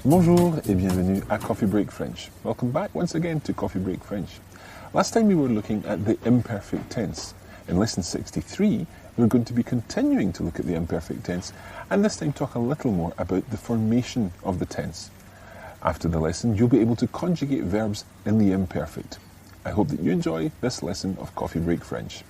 Bonjour et bienvenue à Coffee Break French. Welcome back once again to Coffee Break French. Last time we were looking at the imperfect tense. In lesson 63, we're going to be continuing to look at the imperfect tense and this time talk a little more about the formation of the tense. After the lesson, you'll be able to conjugate verbs in the imperfect. I hope that you enjoy this lesson of Coffee Break French.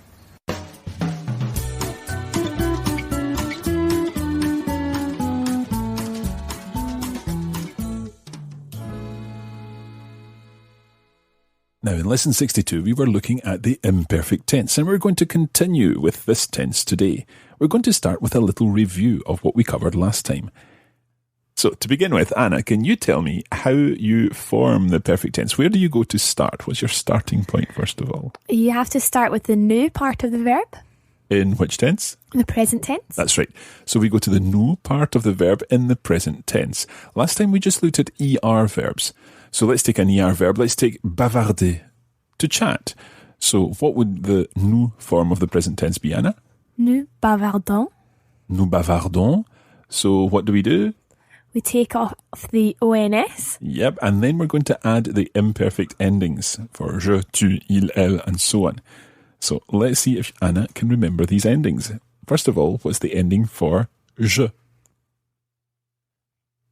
Now, in lesson 62, we were looking at the imperfect tense, and we're going to continue with this tense today. We're going to start with a little review of what we covered last time. So, to begin with, Anna, can you tell me how you form the perfect tense? Where do you go to start? What's your starting point, first of all? You have to start with the nous part of the verb. In which tense? The present tense. That's right. So we go to the nous part of the verb in the present tense. Last time we just looked at ER verbs. So let's take an ER verb. Let's take bavarder, to chat. So what would the nous form of the present tense be, Anna? Nous bavardons. Nous bavardons. So what do? We take off the ONS. Yep, and then we're going to add the imperfect endings for je, tu, il, elle, and so on. So let's see if Anna can remember these endings. First of all, what's the ending for je?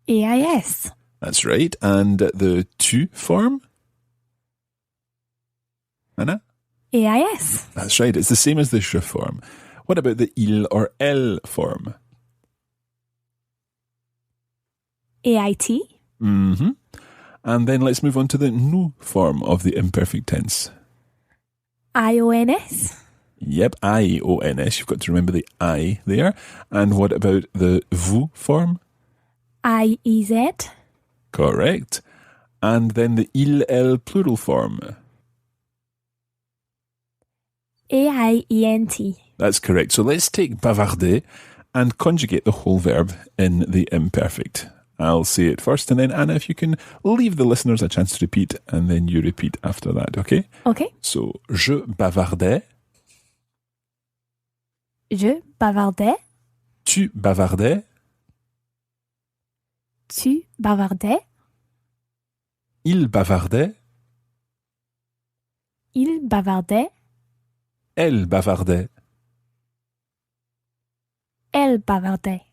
AIS. That's right. And the tu form? Anna? AIS. That's right. It's the same as the je form. What about the il or elle form? AIT. Mm-hmm. And then let's move on to the nous form of the imperfect tense. IONS. Yep, IONS. You've got to remember the I there. And what about the vous form? IEZ. Correct. And then the il, elle plural form. AIENT. That's correct. So let's take bavarder and conjugate the whole verb in the imperfect. I'll say it first, and then Anna, if you can leave the listeners a chance to repeat, and then you repeat after that, okay? Okay. So, je bavardais. Je bavardais. Tu bavardais. Tu bavardais. Il bavardait. Il bavardait. Elle bavardait. Elle bavardait.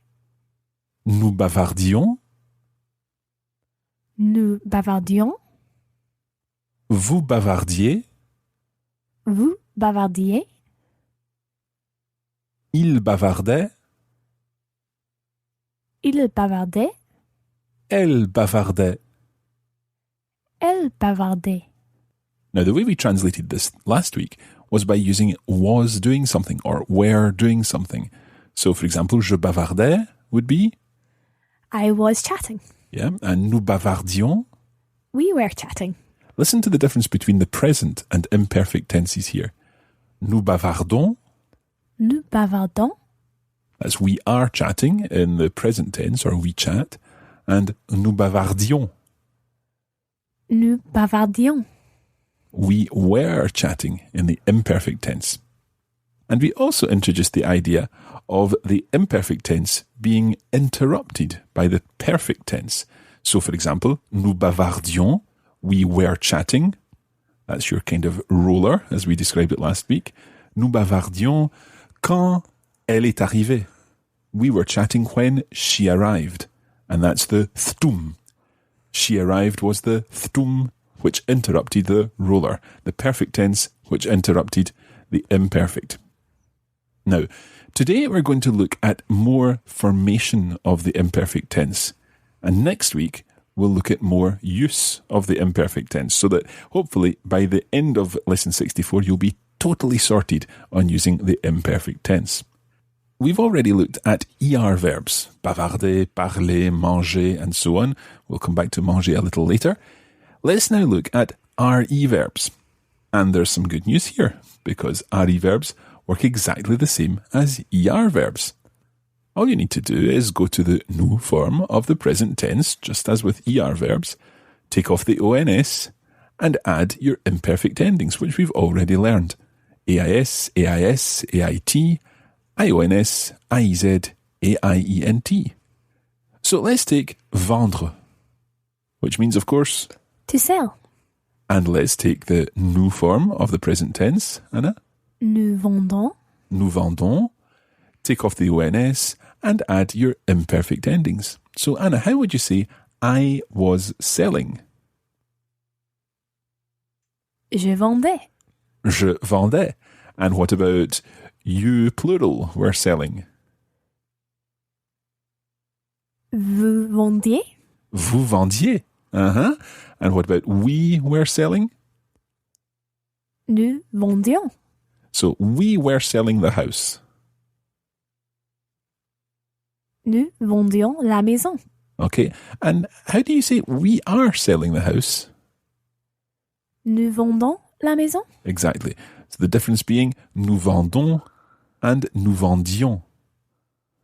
Nous bavardions. Nous bavardions. Vous bavardiez. Vous bavardiez. Il bavardait. Il bavardait. Elle bavardait. Elle bavardait. Now, the way we translated this last week was by using was doing something or were doing something. So, for example, je bavardais would be? I was chatting. Yeah, and nous bavardions? We were chatting. Listen to the difference between the present and imperfect tenses here. Nous bavardons. Nous bavardons. That's we are chatting in the present tense, or we chat. And nous bavardions. Nous bavardions. We were chatting in the imperfect tense. And we also introduced the idea of the imperfect tense being interrupted by the perfect tense. So, for example, nous bavardions, we were chatting. That's your kind of roller, as we described it last week. Nous bavardions quand elle est arrivée. We were chatting when she arrived. And that's the thtum. She arrived was the thtum, which interrupted the roller. The perfect tense, which interrupted the imperfect. Now, today we're going to look at more formation of the imperfect tense. And next week, we'll look at more use of the imperfect tense, so that hopefully by the end of lesson 64, you'll be totally sorted on using the imperfect tense. We've already looked at ER verbs, bavarder, parler, manger, and so on. We'll come back to manger a little later. Let's now look at RE verbs. And there's some good news here, because RE verbs work exactly the same as ER verbs. All you need to do is go to the nous form of the present tense, just as with ER verbs, take off the ONS, and add your imperfect endings, which we've already learned. AIS, AIS, AIT, IONS, IEZ, AIENT. So let's take vendre. which means, of course... To sell. And let's take the nous form of the present tense, Anna. Nous vendons. Nous vendons. Take off the ONS and add your imperfect endings. So, Anna, how would you say I was selling? Je vendais. Je vendais. And what about you, plural, were selling? Vous vendiez. Vous vendiez. Uh-huh. And what about we were selling? Nous vendions. So we were selling the house. Nous vendions la maison. Okay. And how do you say we are selling the house? Nous vendons la maison. Exactly. So the difference being nous vendons and nous vendions.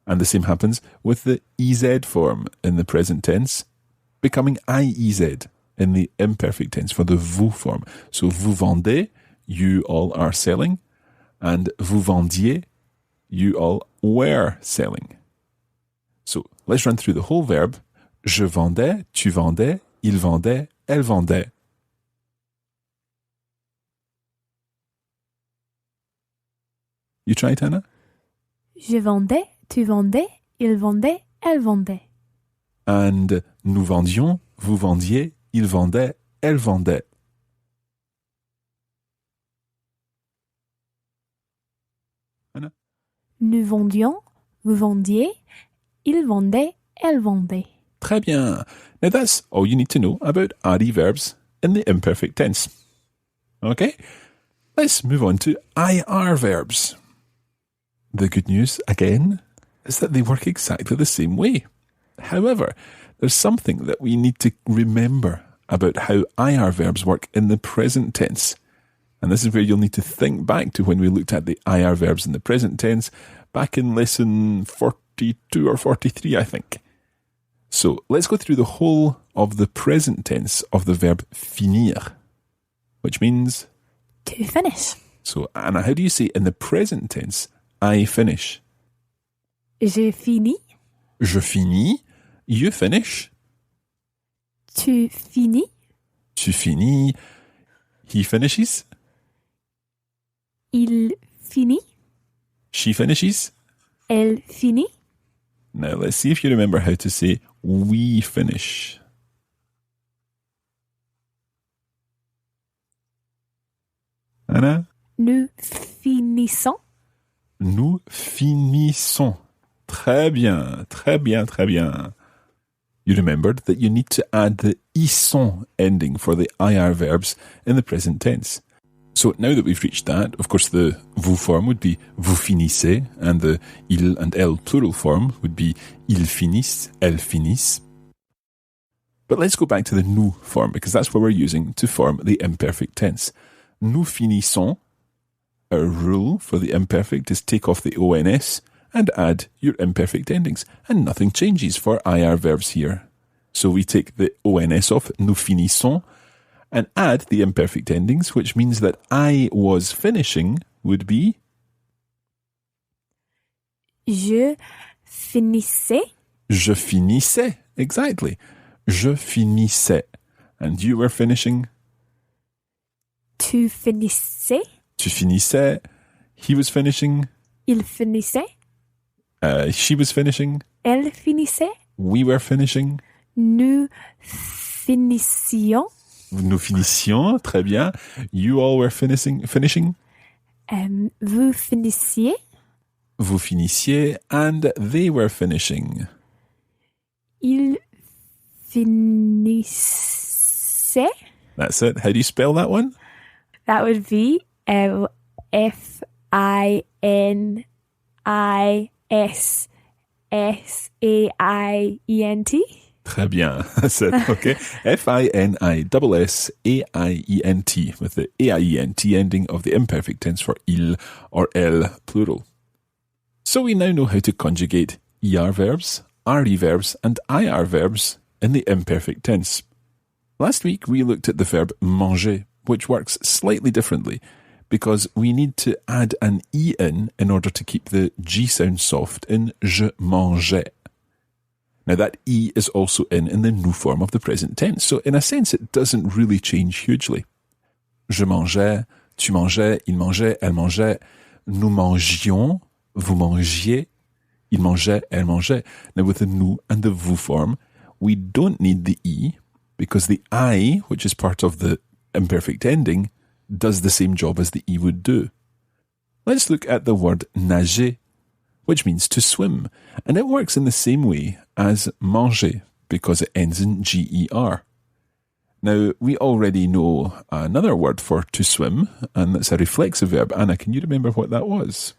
And the same happens with the EZ form in the present tense, becoming IEZ in the imperfect tense for the vous form. So vous vendez, you all are selling, and vous vendiez, you all were selling. So let's run through the whole verb. Je vendais, tu vendais, il vendait, elle vendait. You try it, Anna? Je vendais, tu vendais, il vendait, elle vendait. And nous vendions, vous vendiez, il vendait, elle vendait. Anna? Nous vendions, vous vendiez, il vendait, elle vendait. Très bien. Now that's all you need to know about RE verbs in the imperfect tense. Okay? Let's move on to IR verbs. The good news, again, is that they work exactly the same way. However, there's something that we need to remember about how IR verbs work in the present tense. And this is where you'll need to think back to when we looked at the IR verbs in the present tense back in lesson 42 or 43, I think. So let's go through the whole of the present tense of the verb finir, which means... To finish. So, Anna, how do you say in the present tense, I finish? Je finis. Je finis. You finish. Tu finis. Tu finis. He finishes. Il finit. She finishes. Elle finit. Now let's see if you remember how to say we finish. Anna? Nous finissons. Nous finissons. Très bien, très bien, très bien. You remembered that you need to add the ison ending for the IR verbs in the present tense. So now that we've reached that, of course the vous form would be vous finissez, and the il and elle plural form would be ils finissent, elles finissent. But let's go back to the nous form, because that's what we're using to form the imperfect tense. Nous finissons. Our rule for the imperfect is take off the ONS and add your imperfect endings, and nothing changes for IR verbs here. So we take the ONS off, nous finissons, and add the imperfect endings, which means that I was finishing would be... Je finissais. Je finissais, exactly. Je finissais. And you were finishing? Tu finissais. Tu finissais. He was finishing. Il finissait. She was finishing. Elle finissait. We were finishing. Nous finissions. Nous finissions. Très bien. You all were finishing. Vous finissiez. Vous finissiez. And they were finishing. Ils finissaient. That's it. How do you spell that one? That would be F-I-N-I-S-S-A-I-E-N-T. Très bien. That's it. Okay. F-I-N-I-S-S-A-I-E-N-T with the A-I-E-N-T ending of the imperfect tense for il or elle plural. So we now know how to conjugate ER verbs, RE verbs, and IR verbs in the imperfect tense. Last week we looked at the verb manger, which works slightly differently because we need to add an E in order to keep the G sound soft in je mangeais. Now that E is also in the nous form of the present tense. So in a sense, it doesn't really change hugely. Je mangeais, tu mangeais, il mangeait, elle mangeait, nous mangions, vous mangiez, il mangeait, elle mangeait. Now with the nous and the vous form, we don't need the E because the I, which is part of the imperfect ending, does the same job as the E would do. Let's look at the word nager, which means to swim, and it works in the same way as manger because it ends in GER. Now, we already know another word for to swim, and that's a reflexive verb. Anna, can you remember what that was?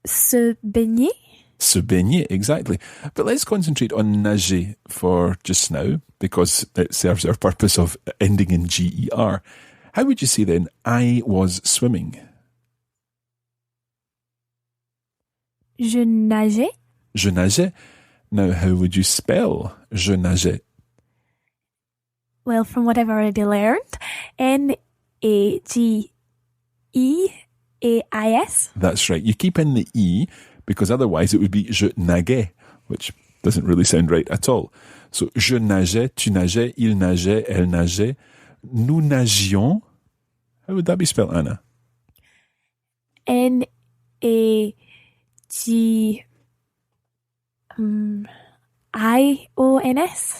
Se baigner. Se baigner, exactly. But let's concentrate on nager for just now because it serves our purpose of ending in GER. How would you say then, I was swimming? Je nageais. Je nageais. Now, how would you spell je nageais? Well, from what I've already learned, N-A-G-E-A-I-S. That's right. You keep in the E because otherwise it would be je naguais, which doesn't really sound right at all. So, je nageais, tu nageais, il nageait, elle nageait. Nous nagions. How would that be spelled, Anna? N-A-G-I-O-N-S.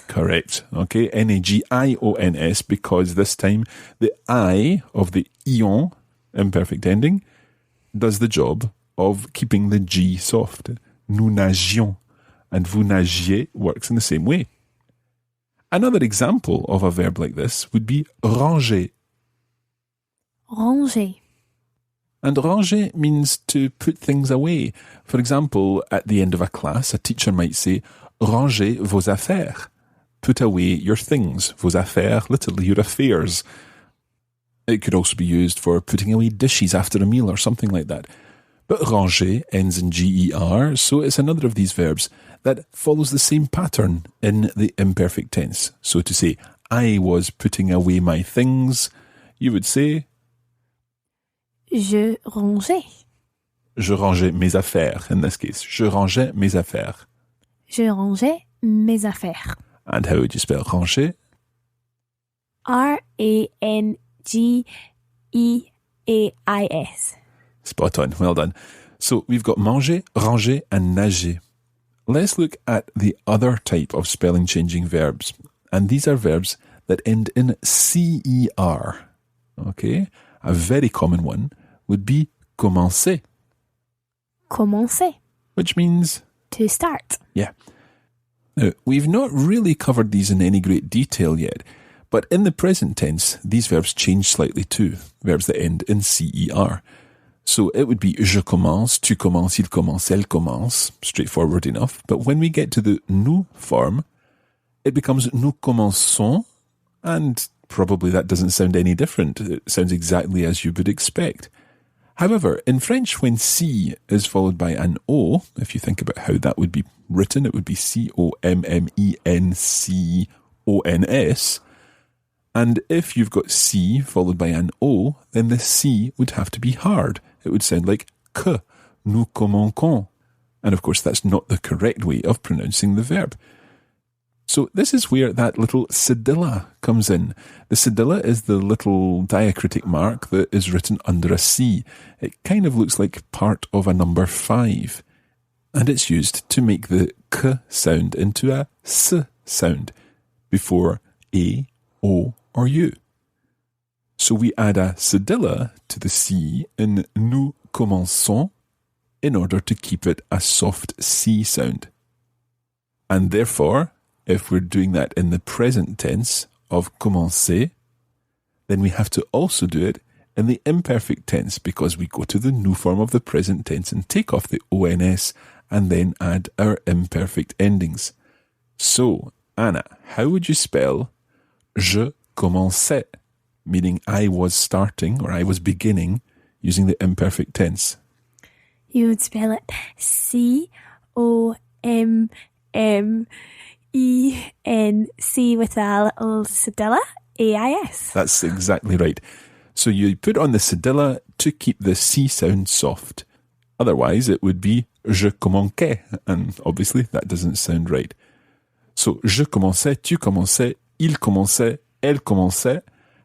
Correct. Okay, N-A-G-I-O-N-S because this time the I of the ion, imperfect ending, does the job of keeping the G soft. Nous nagions. And vous nagiez works in the same way. Another example of a verb like this would be ranger. Ranger. And ranger means to put things away. For example, at the end of a class, a teacher might say, rangez vos affaires. Put away your things. Vos affaires, literally your affairs. It could also be used for putting away dishes after a meal or something like that. But ranger ends in GER, so it's another of these verbs that follows the same pattern in the imperfect tense. So to say, I was putting away my things, you would say, Je rangeais. Je rangeais mes affaires, in this case. Je rangeais mes affaires. Je rangeais mes affaires. And how would you spell ranger? R-A-N-G-E-A-I-S. Spot on, well done. So we've got manger, ranger, and nager. Let's look at the other type of spelling changing verbs. And these are verbs that end in CER. Okay? A very common one would be commencer. Commencer. Which means? To start. Yeah. Now, we've not really covered these in any great detail yet, but in the present tense, these verbs change slightly too, verbs that end in CER. So it would be je commence, tu commences, il commence, elle commence, straightforward enough. But when we get to the nous form, it becomes nous commençons, and probably that doesn't sound any different. It sounds exactly as you would expect. However, in French, when C is followed by an O, if you think about how that would be written, it would be C-O-M-M-E-N-C-O-N-S. And if you've got C followed by an O, then the C would have to be hard. It would sound like que, nous commençons. And of course, that's not the correct way of pronouncing the verb. So this is where that little cedilla comes in. The cedilla is the little diacritic mark that is written under a C. It kind of looks like part of a number 5. And it's used to make the k sound into a s sound before a, o, or u. So we add a cedilla to the C in nous commençons in order to keep it a soft C sound. And therefore, if we're doing that in the present tense of commencer, then we have to also do it in the imperfect tense because we go to the nous form of the present tense and take off the ONS and then add our imperfect endings. So, Anna, how would you spell je commençais, meaning I was starting or I was beginning using the imperfect tense? You would spell it C-O-M-M-E-N-C with a little cedilla, A-I-S. That's exactly right. So you put on the cedilla to keep the C sound soft. Otherwise, it would be je commençais, and obviously that doesn't sound right. So, je commençais, tu commençais, il commençait, elle commençait.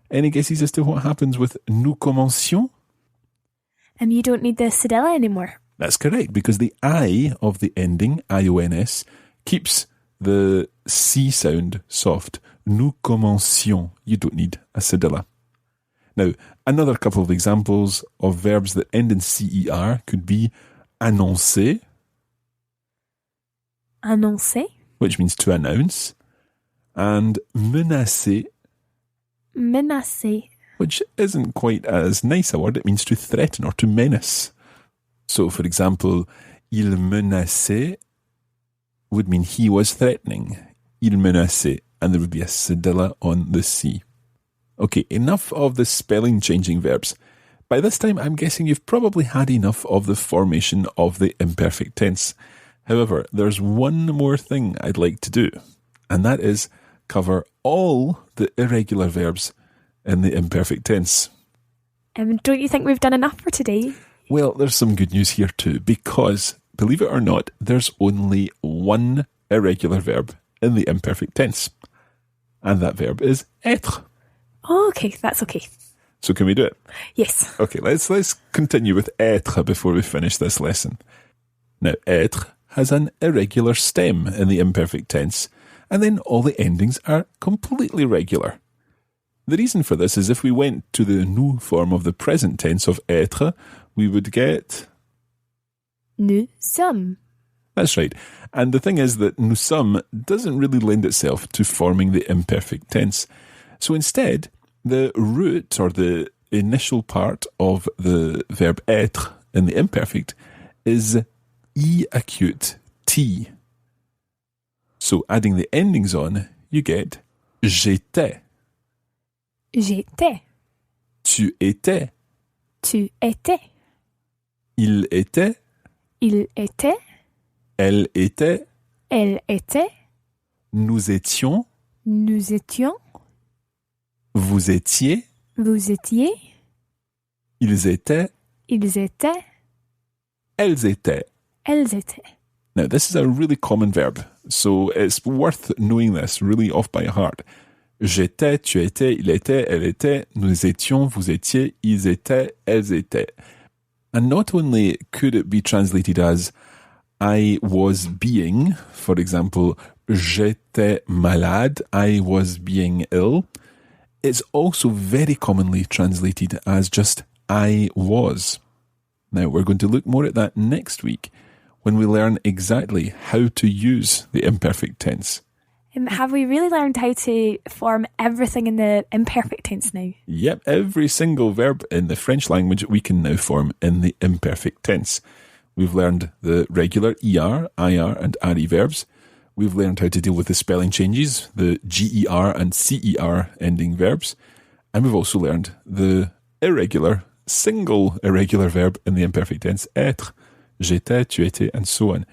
Any guesses as to what happens with nous commencions? You don't need the cedilla anymore. That's correct, because the I of the ending, IONS, keeps the C sound soft. Nous commencions. You don't need a cedilla. Now, another couple of examples of verbs that end in CER could be annoncer. Annoncer. Which means to announce. And menacer. Menacer. Which isn't quite as nice a word. It means to threaten or to menace. So, for example, il menaçait would mean he was threatening. Il menaçait. And there would be a cedilla on the C. Okay, enough of the spelling changing verbs. By this time, I'm guessing you've probably had enough of the formation of the imperfect tense. However, there's one more thing I'd like to do, and that is cover all the irregular verbs in the imperfect tense. Don't you think we've done enough for today? Well, there's some good news here too, because, believe it or not, there's only one irregular verb in the imperfect tense. And that verb is être. Oh, okay, that's okay. So can we do it? Yes. Okay, let's continue with être before we finish this lesson. Now, être has an irregular stem in the imperfect tense, and then all the endings are completely regular. The reason for this is if we went to the nous form of the present tense of être, we would get nous sommes. That's right. And the thing is that nous sommes doesn't really lend itself to forming the imperfect tense. So instead, the root or the initial part of the verb être in the imperfect is I acute T. So adding the endings on, you get j'étais. J'étais. Tu étais. Tu étais. Il était. Il était. Elle était. Elle était. Nous étions. Nous étions. Vous étiez. Vous étiez. Ils étaient. Ils étaient. Elles étaient. Elles étaient. Now, this is a really common verb, so it's worth knowing this really off by heart. J'étais, tu étais, il était, elle était, nous étions, vous étiez, ils étaient, elles étaient. And not only could it be translated as I was being, for example, j'étais malade, I was being ill, it's also very commonly translated as just I was. Now, we're going to look more at that next week when we learn exactly how to use the imperfect tense. Have we really learned how to form everything in the imperfect tense now? Yep, every single verb in the French language we can now form in the imperfect tense. We've learned the regular ER, IR and RE verbs. We've learned how to deal with the spelling changes, the GER and CER ending verbs. And we've also learned the irregular, single irregular verb in the imperfect tense, être, j'étais, tu étais, and so on.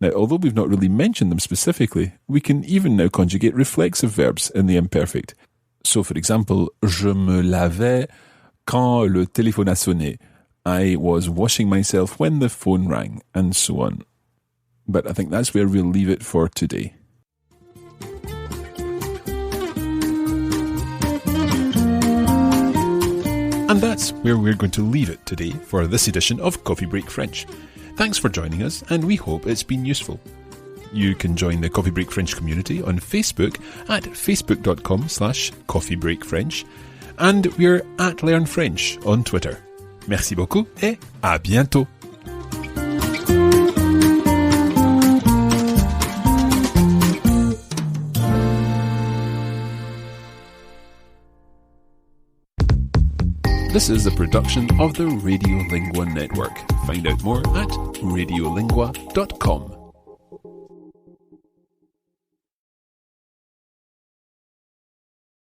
Now, although we've not really mentioned them specifically, we can even now conjugate reflexive verbs in the imperfect. So, for example, je me lavais quand le téléphone a sonné. I was washing myself when the phone rang, and so on. But I think that's where we'll leave it for today. And that's where we're going to leave it today for this edition of Coffee Break French. Thanks for joining us, and we hope it's been useful. You can join the Coffee Break French community on Facebook at facebook.com/coffeebreakfrench, and we're at Learn French on Twitter. Merci beaucoup et à bientôt. This is a production of the Radiolingua Network. Find out more at radiolingua.com.